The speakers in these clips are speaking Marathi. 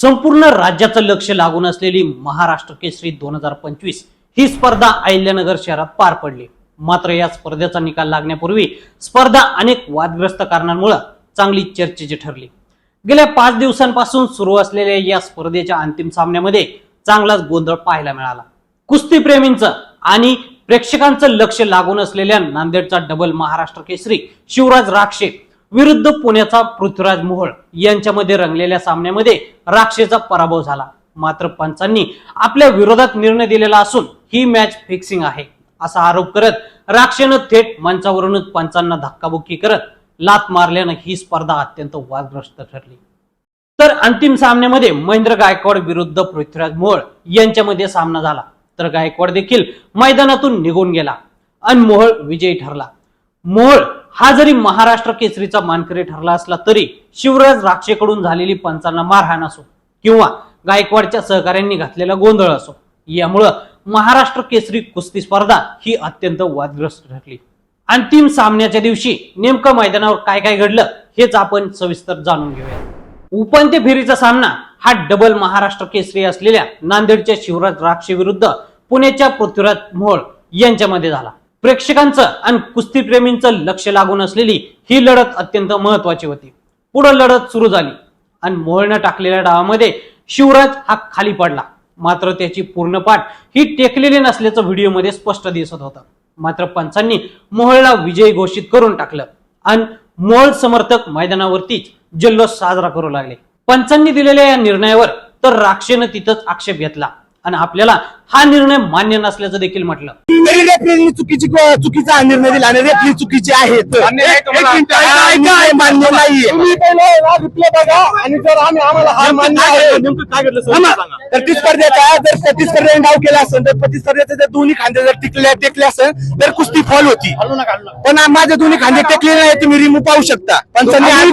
संपूर्ण राज्याचं लक्ष लागून असलेली महाराष्ट्र केसरी 2025 ही स्पर्धा अहिल्यानगर शहरात पार पडली। मात्र या स्पर्धेचा निकाल लागण्यापूर्वी स्पर्धा अनेक वादग्रस्त कारणांमुळे चांगली चर्चेची ठरली। गेल्या 5 दिवसांपासून सुरू असलेल्या या स्पर्धेच्या अंतिम सामन्यामध्ये चांगलाच गोंधळ पाहायला मिळाला। कुस्ती प्रेमींचं आणि प्रेक्षकांचं लक्ष लागून असलेल्या नांदेडचा डबल महाराष्ट्र केसरी शिवराज राक्षे विरुद्ध पुण्याचा पृथ्वीराज मोहोळ यांच्यामध्ये रंगलेल्या सामन्यामध्ये राक्षेचा पराभव झाला। मात्र पंचांनी आपल्या विरोधात निर्णय दिलेला असून ही मॅच फिक्सिंग आहे असा आरोप करत राक्षेनं थेट मंचावरूनच पंचांना धक्काबुक्की करत लात मारल्यानं ही स्पर्धा अत्यंत वादग्रस्त ठरली। तर अंतिम सामन्यामध्ये महेंद्र गायकवाड विरुद्ध पृथ्वीराज मोहोळ यांच्यामध्ये सामना झाला, तर गायकवाड देखील मैदानातून निघून गेला आणि मोहोळ विजयी ठरला। मोहोळ हा जरी महाराष्ट्र केसरीचा मानकरी ठरला असला तरी शिवराज राक्षेकडून झालेली पंचांना मारहाण असो किंवा गायकवाडच्या सहकाऱ्यांनी घातलेला गोंधळ असो, यामुळे महाराष्ट्र केसरी कुस्ती स्पर्धा ही अत्यंत वादग्रस्त ठरली। अंतिम सामन्याच्या दिवशी नेमकं मैदानावर काय काय घडलं हेच आपण सविस्तर जाणून घेऊया। उपांत्य फेरीचा सामना हा डबल महाराष्ट्र केसरी असलेल्या नांदेडच्या शिवराज राक्षे विरुद्ध पुण्याच्या पृथ्वीराज मोहोळ यांच्यामध्ये झाला। प्रेक्षकांचं आणि कुस्तीप्रेमींचं लक्ष लागून असलेली ही लढत अत्यंत महत्वाची होती। पुढे लढत सुरू झाली आणि मोहोळनं टाकलेल्या डावामध्ये शिवराज हा खाली पडला, मात्र त्याची पूर्ण पाठ ही टेकलेली नसल्याचं व्हिडिओमध्ये स्पष्ट दिसत होतं। मात्र पंचांनी मोहोळला विजयी घोषित करून टाकलं आणि मोहोळ समर्थक मैदानावरतीच जल्लोष साजरा करू लागले। पंचांनी दिलेल्या या निर्णयावर तर राक्षेनं तिथंच आक्षेप घेतला आणि आपल्याला हा निर्णय मान्य नसल्याचं देखील म्हटलं। चुकीचा निर्णय दिला आणि रेफरी चुकीचे आहेत, मान्य नाहीये। आणि जर आम्हाला हार मान्य आहे तर ती स्पर्धेचा जर प्रतिस्पर्धेने डाव केला असेल तर प्रतिस्पर्धेचे जर दोन्ही खांदे जर टेकले असेल तर कुस्ती फॉल होती, पण माझे दोन्ही खांदे टेकले नाही, तुम्ही रिमूव्ह पाहू शकता। पंचांनी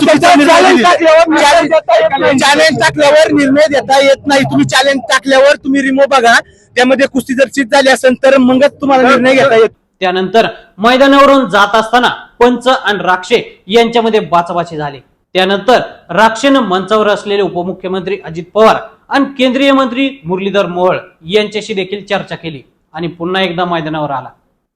चॅलेंज टाकल्यावर निर्णय देता येत नाही। तुम्ही चॅलेंज टाकल्यावर तुम्ही रिमूव्ह बघा, त्यामध्ये कुस्ती जर चित झाली असेल तर मगच तुम्हाला निर्णय घेता येत। त्यानंतर मैदानावरून जात असताना पंच आणि राक्षे यांच्यामध्ये बाचाबाची झाली। त्यानंतर राक्षेनं मंचावर असलेले उपमुख्यमंत्री अजित पवार आणि केंद्रीय मंत्री मुरलीधर मोहोळ यांच्याशी देखील चर्चा केली आणि पुन्हा एकदा मैदानावर आला।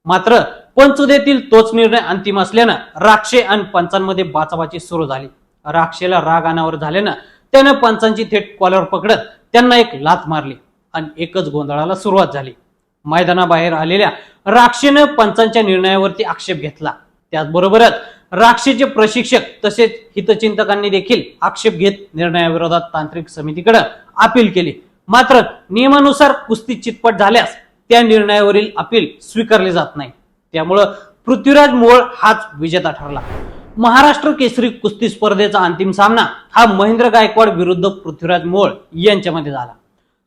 मात्र पंचदेतील तोच निर्णय अंतिम असल्यानं राक्षे आणि पंचांमध्ये बाचाबाची सुरू झाली। राक्षेला राग अनावर झाल्यानं त्यानं पंचांची थेट कॉलर पकडत त्यांना एक लाथ मारली आणि एकच गोंधळाला सुरुवात झाली। मैदानाबाहेर आलेल्या राक्षेनं पंचांच्या निर्णयावरती आक्षेप घेतला। त्याचबरोबरच राक्षेचे प्रशिक्षक तसेच हितचिंतकांनी देखील आक्षेप घेत निर्णयाविरोधात तांत्रिक समितीकडे अपील केली। मात्र नियमानुसार कुस्ती चितपट झाल्यास त्या निर्णयावरील अपील स्वीकारले जात नाही, त्यामुळे पृथ्वीराज मोहोळ हाच विजेता ठरला। महाराष्ट्र केसरी कुस्ती स्पर्धेचा अंतिम सामना हा महेंद्र गायकवाड विरुद्ध पृथ्वीराज मोहोळ यांच्यामध्ये झाला।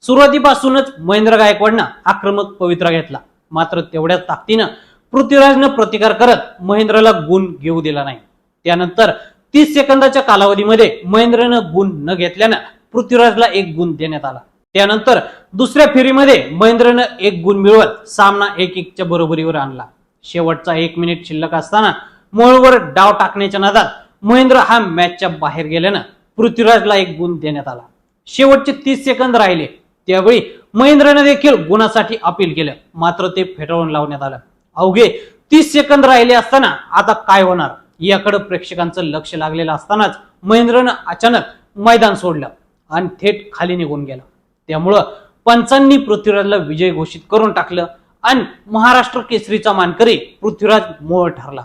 सुरुवातीपासूनच महेंद्र गायकवाडनं आक्रमक पवित्रा घेतला, मात्र तेवढ्याच ताकदीनं पृथ्वीराजनं प्रतिकार करत महेंद्रला गुण घेऊ दिला नाही। त्यानंतर 30 सेकंदाच्या कालावधीमध्ये महेंद्रनं गुण न घेतल्यानं पृथ्वीराजला 1 गुण देण्यात आला। त्यानंतर दुसऱ्या फेरीमध्ये महेंद्रनं 1 गुण मिळवत सामना 1-1च्या बरोबरीवर आणला। शेवटचा 1 मिनिट शिल्लक असताना मोहोळवर डाव टाकण्याच्या नादात महेंद्र हा मॅचच्या बाहेर गेल्यानं पृथ्वीराजला 1 गुण देण्यात आला। शेवटचे 30 सेकंद राहिले, त्यावेळी महेंद्रने देखील गुणासाठी अपील केलं, मात्र ते फेटाळून लावण्यात आलं। अवघे 30 सेकंद राहिले असताना आता काय होणार याकडे प्रेक्षकांचं लक्ष लागलेलं असतानाच महेंद्रनं अचानक मैदान सोडलं आणि थेट खाली निघून गेला। त्यामुळं पंचांनी पृथ्वीराजला विजय घोषित करून टाकलं आणि महाराष्ट्र केसरीचा मानकरी पृथ्वीराज मोहोळ ठरला।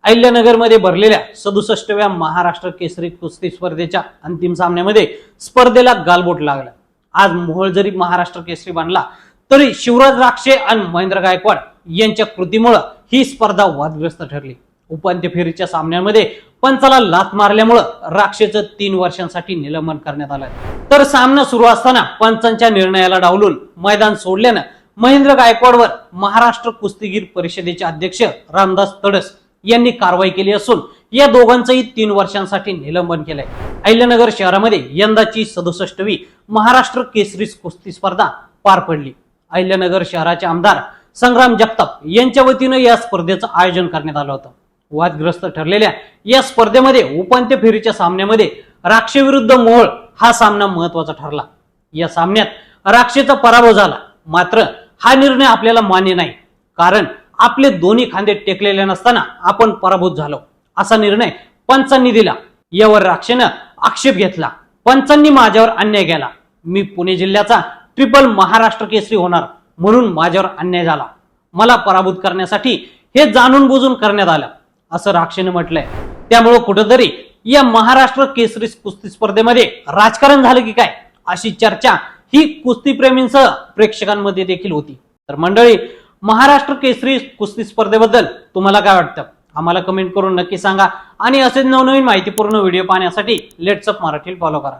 अहिल्यानगरमध्ये भरलेल्या 67व्या महाराष्ट्र केसरी कुस्ती स्पर्धेच्या अंतिम सामन्यामध्ये स्पर्धेला गालबोट लागला। आज मोहोळ जरी महाराष्ट्र केसरी बनला तरी शिवराज राक्षे आणि महेंद्र गायकवाड यांच्या कृतीमुळे ही स्पर्धा वादग्रस्त ठरली। उपांत्य फेरीच्या सामन्यामध्ये पंचाला लाथ मारल्यामुळे राक्षेचं 3 वर्षांसाठी निलंबन करण्यात आलं। तर सामना सुरू असताना पंचांच्या निर्णयाला डावलून मैदान सोडल्यानं महेंद्र गायकवाडवर महाराष्ट्र कुस्तीगीर परिषदेचे अध्यक्ष रामदास तडस यांनी कारवाई केली असून या दोघांचंही 3 वर्षांसाठी निलंबन केलंय। अहिल्यानगर शहरामध्ये यंदाची 67वी महाराष्ट्र केसरी कुस्ती स्पर्धा पार पडली। अहिल्यानगर शहराचे आमदार संग्राम जगताप यांच्या वतीनं या स्पर्धेचं आयोजन करण्यात आलं होतं। वादग्रस्त ठरलेल्या या स्पर्धेमध्ये उपांत्य फेरीच्या सामन्यामध्ये राक्षे विरुद्ध मोहोळ हा सामना महत्वाचा ठरला. या सामन्यात राक्षेचा पराभव झाला. मात्र हा निर्णय आपल्याला मान्य नाही, कारण आपले दोन्ही खांदे टेकलेले नसताना आपण पराभूत झालो असा निर्णय पंचांनी दिला. यावर राक्षेनं आक्षेप घेतला. पंचांनी माझ्यावर अन्याय केला. मी पुणे जिल्ह्याचा ट्रिपल महाराष्ट्र केसरी होणार म्हणून माझ्यावर अन्याय झाला. मला पराभूत करण्यासाठी हे जाणून बुजून करण्यात आलं असं राक्षेनं म्हटलंय. त्यामुळे कुठेतरी या महाराष्ट्र केसरी कुस्ती स्पर्धेमध्ये राजकारण झालं की काय अशी चर्चा ही कुस्तीप्रेमींसह प्रेक्षकांमध्ये देखील होती. तर मंडळी, महाराष्ट्र केसरी कुस्ती स्पर्धेबद्दल तुम्हाला काय वाटतं आम्हाला कमेंट करून नक्की सांगा आणि असेच नवनवीन माहितीपूर्ण व्हिडिओ पाहण्यासाठी लेट्स अप मराठी फॉलो करा.